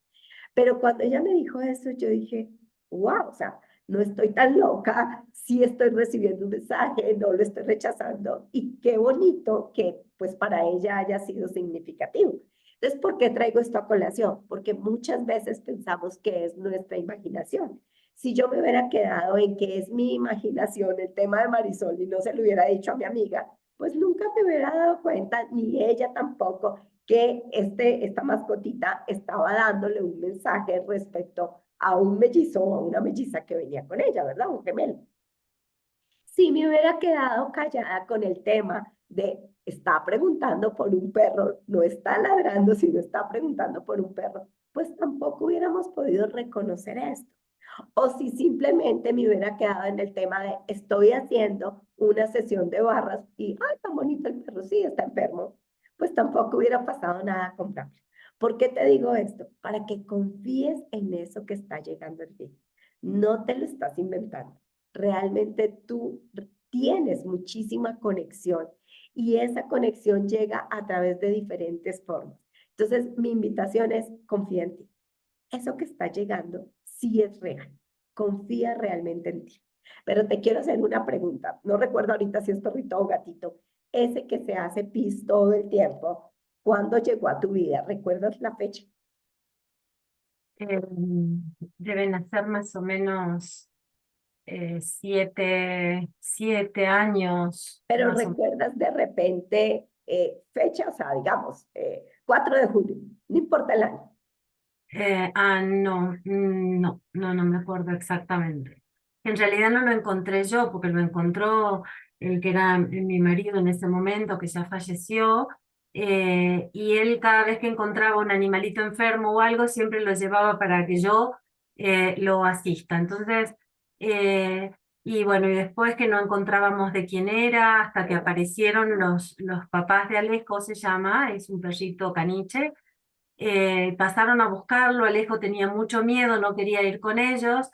Pero cuando ella me dijo eso, yo dije, wow, o sea, no estoy tan loca, sí estoy recibiendo un mensaje, no lo estoy rechazando y qué bonito que pues para ella haya sido significativo. Entonces, ¿por qué traigo esto a colación? Porque muchas veces pensamos que es nuestra imaginación. Si yo me hubiera quedado en que es mi imaginación el tema de Marisol y no se lo hubiera dicho a mi amiga, pues nunca me hubiera dado cuenta, ni ella tampoco, que esta mascotita estaba dándole un mensaje respecto a un mellizo o a una melliza que venía con ella, ¿verdad? Un gemelo. Si me hubiera quedado callada con el tema de está preguntando por un perro, no está ladrando, sino está preguntando por un perro, pues tampoco hubiéramos podido reconocer esto. O si simplemente me hubiera quedado en el tema de estoy haciendo una sesión de barras y, ay, tan bonito el perro, sí, está enfermo, pues tampoco hubiera pasado nada a comprarlo. ¿Por qué te digo esto? Para que confíes en eso que está llegando en ti. No te lo estás inventando. Realmente tú tienes muchísima conexión y esa conexión llega a través de diferentes formas. Entonces, mi invitación es confía en ti. Eso que está llegando sí es real. confía realmente en ti. Pero te quiero hacer una pregunta. No recuerdo ahorita si es perrito o gatito. Ese que se hace pis todo el tiempo, ¿cuándo llegó a tu vida? ¿Recuerdas la fecha? Eh, Deben hacer más o menos 7 años, Pero más o menos. recuerdas de repente fecha, o sea, digamos, 4 de julio, no importa el año. No me acuerdo exactamente. En realidad no lo encontré yo, porque lo encontró el que era mi marido en ese momento, que ya falleció, y él cada vez que encontraba un animalito enfermo o algo, siempre lo llevaba para que yo lo asista. Entonces, y bueno, y después que no encontrábamos de quién era, hasta que aparecieron los papás de Alejo, se llama, es un perrito caniche. Pasaron a buscarlo, Alejo tenía mucho miedo, no quería ir con ellos,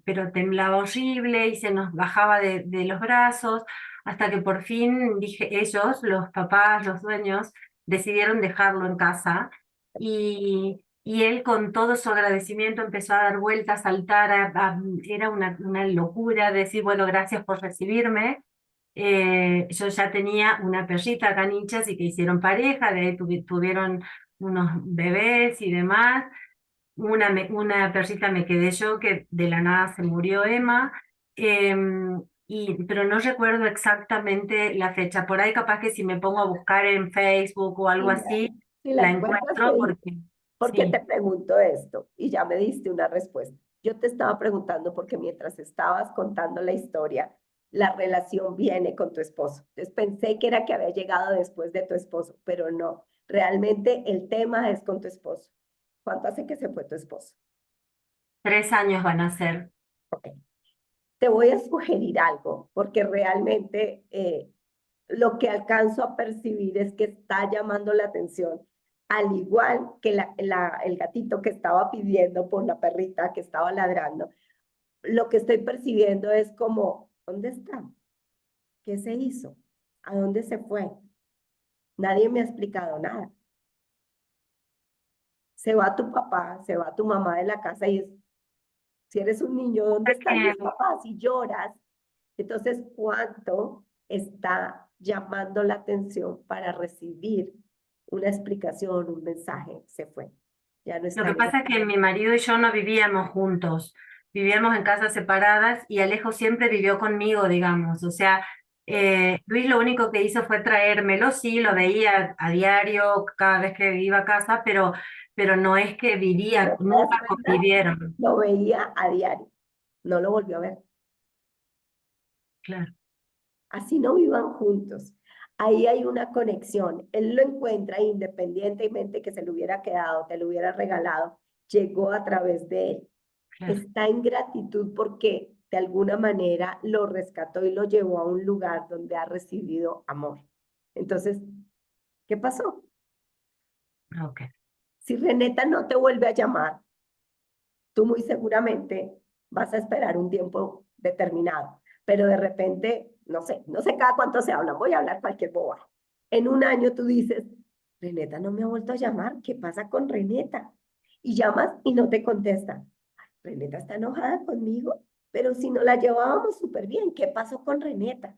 pero temblaba horrible y se nos bajaba de los brazos, hasta que por fin ellos, los papás, los dueños, decidieron dejarlo en casa y él con todo su agradecimiento empezó a dar vueltas, a saltar, era una locura decir, bueno, gracias por recibirme. Yo ya tenía una perrita caniche, así que hicieron pareja, de ahí tuvieron unos bebés y demás. Una perrita me quedé yo, que de la nada se murió Emma, pero no recuerdo exactamente la fecha. Por ahí capaz que si me pongo a buscar en Facebook o algo Y así, si la la encuentras, encuentro porque ¿por qué te sí, pregunto esto? Y ya me diste una respuesta. Yo te estaba preguntando porque mientras estabas contando la historia, la relación viene con tu esposo. Entonces pensé que era que había llegado después de tu esposo, pero no. Realmente el tema es con tu esposo. ¿Cuánto hace que se fue tu esposo? 3 años van a ser. Ok. Te voy a sugerir algo, porque realmente lo que alcanzo a percibir es que está llamando la atención, al igual que el gatito que estaba pidiendo por la perrita que estaba ladrando. Lo que estoy percibiendo es como, ¿dónde está? ¿Qué se hizo? ¿A dónde se fue? Nadie me ha explicado nada. Se va tu papá, se va tu mamá de la casa y es, si eres un niño, ¿dónde están mis papás? Y lloras. Entonces, ¿cuánto está llamando la atención para recibir una explicación, un mensaje? Se fue. Ya no Lo está que en esa. pasa es que mi marido y yo no vivíamos juntos, vivíamos en casas separadas y Alejo siempre vivió conmigo, digamos. O sea, Luis lo único que hizo fue traérmelo, sí, lo veía a diario cada vez que iba a casa, pero no es que vivía, Pero te das nunca cuenta, convivieron. lo veía a diario. No lo volvió a ver. Claro. Así no vivan juntos. Ahí hay una conexión. Él lo encuentra independientemente que se lo hubiera quedado, te lo hubiera regalado, llegó a través de él. Claro. Está en gratitud porque de alguna manera lo rescató y lo llevó a un lugar donde ha recibido amor. Entonces, ¿qué pasó? Ok. Si Reneta no te vuelve a llamar, tú muy seguramente vas a esperar un tiempo determinado, pero de repente, no sé cada cuánto se hablan, voy a hablar cualquier boba. En un año tú dices, Reneta no me ha vuelto a llamar, ¿qué pasa con Reneta? Y llamas y no te contesta. Reneta está enojada conmigo, pero si no la llevábamos súper bien, ¿qué pasó con Reneta?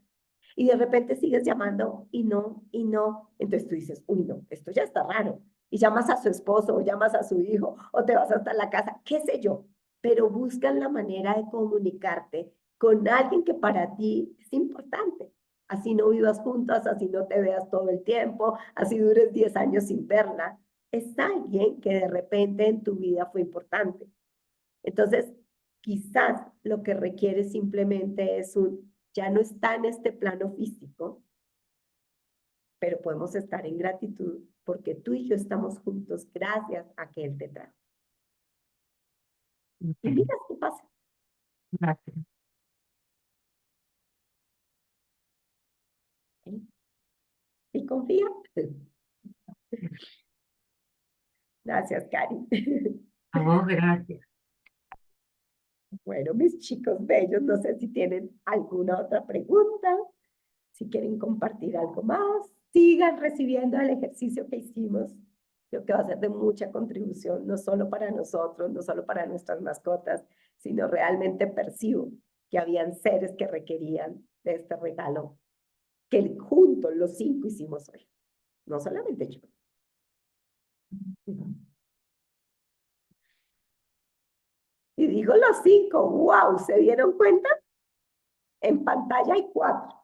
Y de repente sigues llamando y no, y no. Entonces tú dices, uy, no, esto ya está raro. Y llamas a su esposo o llamas a su hijo o te vas hasta la casa, qué sé yo. Pero buscan la manera de comunicarte con alguien que para ti es importante. Así no vivas juntas, así no te veas todo el tiempo, así dures 10 años sin verla. Es alguien que de repente en tu vida fue importante. Entonces, quizás lo que requiere simplemente es ya no está en este plano físico, pero podemos estar en gratitud porque tú y yo estamos juntos gracias a que Él te trajo. Y Ok. mira qué pasa. Gracias. ¿Sí? Y confía. Gracias, Cari. A vos, gracias. Bueno, mis chicos bellos, no sé si tienen alguna otra pregunta, si quieren compartir algo más, sigan recibiendo el ejercicio que hicimos. Creo que va a ser de mucha contribución, no solo para nosotros, no solo para nuestras mascotas, sino realmente percibo que habían seres que requerían de este regalo que juntos los 5 hicimos hoy, no solamente yo. Y digo los 5, wow, ¿se dieron cuenta? En pantalla hay 4.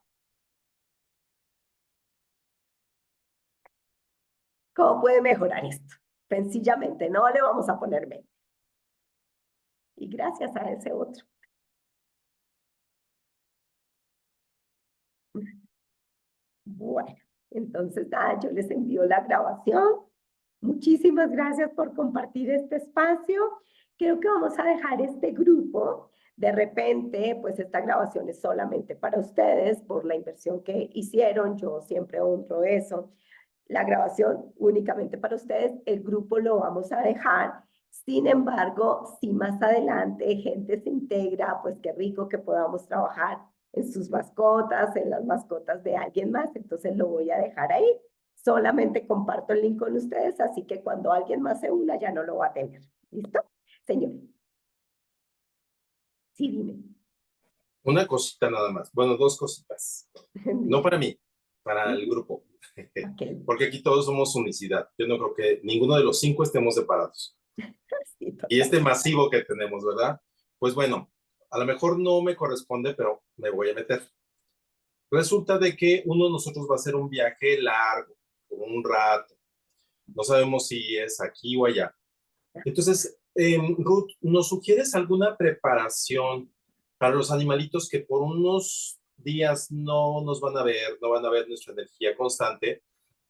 ¿Cómo puede mejorar esto? Sencillamente, no le vamos a poner 20. Y gracias a ese otro. Bueno, entonces nada, yo les envío la grabación. Muchísimas gracias por compartir este espacio. Creo que vamos a dejar este grupo. De repente, pues esta grabación es solamente para ustedes por la inversión que hicieron. Yo siempre honro eso. La grabación únicamente para ustedes. El grupo lo vamos a dejar. Sin embargo, si más adelante gente se integra, pues qué rico que podamos trabajar en sus mascotas, en las mascotas de alguien más. Entonces lo voy a dejar ahí. Solamente comparto el link con ustedes, así que cuando alguien más se una ya no lo va a tener. ¿Listo? Señor. Sí, dime. Una cosita nada más. Bueno, 2 cositas. No para mí, para el grupo. Okay. Porque aquí todos somos unicidad. Yo no creo que ninguno de los 5 estemos separados. Sí, Y este masivo que tenemos, ¿verdad? Pues bueno, a lo mejor no me corresponde, pero me voy a meter. Resulta de que uno de nosotros va a hacer un viaje largo, por un rato. No sabemos si es aquí o allá. Entonces, Ruth, ¿nos sugieres alguna preparación para los animalitos que por unos días no nos van a ver, no van a ver nuestra energía constante?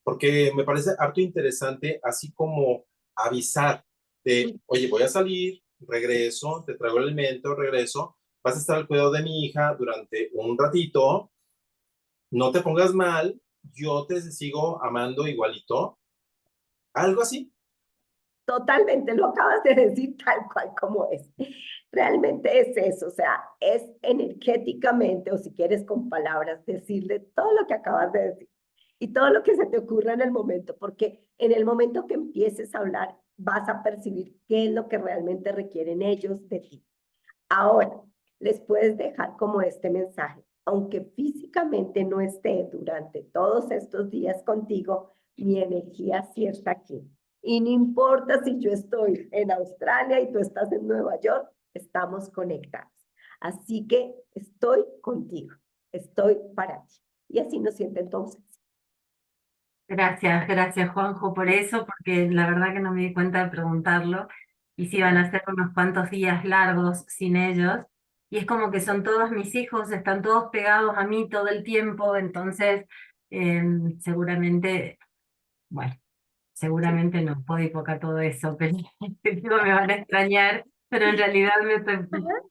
Porque me parece harto interesante, así como avisar de, oye, voy a salir, regreso, te traigo el alimento, regreso, vas a estar al cuidado de mi hija durante un ratito, no te pongas mal, yo te sigo amando igualito, algo así. Totalmente, lo acabas de decir tal cual como es. Realmente es eso, o sea, es energéticamente, o si quieres con palabras, decirle todo lo que acabas de decir y todo lo que se te ocurra en el momento, porque en el momento que empieces a hablar, vas a percibir qué es lo que realmente requieren ellos de ti. Ahora, les puedes dejar como este mensaje, aunque físicamente no esté durante todos estos días contigo, mi energía sí está aquí. Y no importa si yo estoy en Australia y tú estás en Nueva York, estamos conectados. Así que estoy contigo, estoy para ti. Y así nos sienten todos. Gracias Juanjo por eso, porque la verdad que no me di cuenta de preguntarlo. Y sí, van a ser unos cuantos días largos sin ellos. Y es como que son todos mis hijos, están todos pegados a mí todo el tiempo, entonces seguramente, bueno, seguramente no puedo enfocar todo eso, pero digo, me van a extrañar, pero en realidad me va a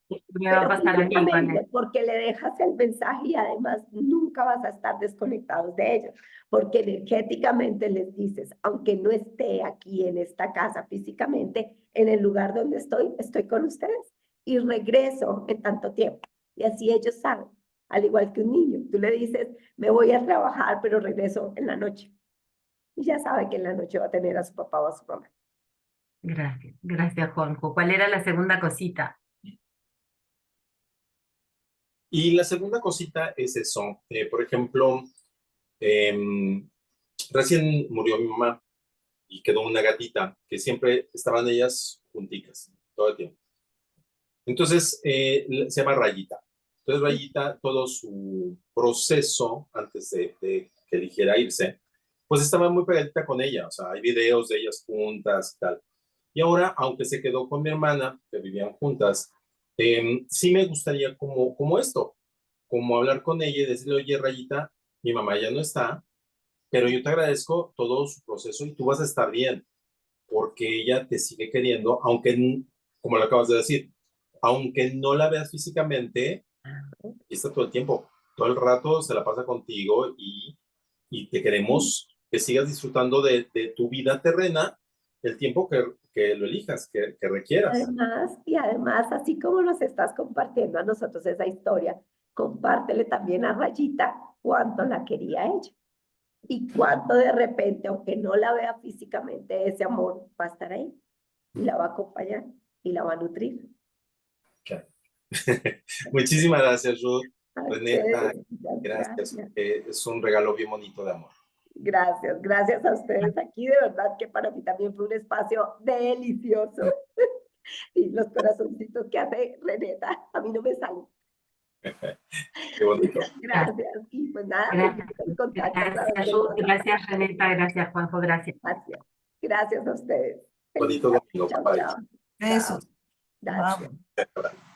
Pero pasar a mí con él. físicamente, porque le dejas el mensaje y además nunca vas a estar desconectados de ellos, porque energéticamente les dices, aunque no esté aquí en esta casa físicamente, en el lugar donde estoy, estoy con ustedes y regreso en tanto tiempo. Y así ellos saben, al igual que un niño, tú le dices, me voy a trabajar, pero regreso en la noche. Y ya sabe que en la noche va a tener a su papá o a su mamá. Gracias Juanjo. ¿Cuál era la segunda cosita? Y la segunda cosita es eso. Por ejemplo, recién murió mi mamá y quedó una gatita que siempre estaban ellas junticas todo el tiempo. Entonces, se llama Rayita. Entonces, Rayita, todo su proceso antes de que eligiera irse, pues estaba muy pegadita con ella. O sea, hay videos de ellas juntas y tal. Y ahora, aunque se quedó con mi hermana, que vivían juntas, sí me gustaría como esto, como hablar con ella y decirle, oye, Rayita, mi mamá ya no está, pero yo te agradezco todo su proceso y tú vas a estar bien, porque ella te sigue queriendo, aunque, como lo acabas de decir, aunque no la veas físicamente, está todo el tiempo, todo el rato se la pasa contigo y te queremos que sigas disfrutando de tu vida terrena el tiempo que lo elijas, que requieras. Y además, así como nos estás compartiendo a nosotros esa historia, compártele también a Rayita cuánto la quería ella y cuánto de repente, aunque no la vea físicamente, ese amor va a estar ahí y la va a acompañar y la va a nutrir. Claro. Muchísimas gracias, Ruth. A Renata, ustedes, muchas gracias. gracias. Es un regalo bien bonito de amor. Gracias, gracias a ustedes aquí, de verdad que para mí también fue un espacio delicioso. Y los corazoncitos que hace Renata, a mí no me salen. Qué bonito. Gracias. Y pues nada, Gracias, seguimos en contacto a través gracias, de Ruth, WhatsApp. gracias, Renata, gracias, Juanjo, gracias. Gracias. Gracias a ustedes. Feliz Bonito tarde. domingo. Chao, Bye. chao. Besos. Gracias. Vamos. Bye.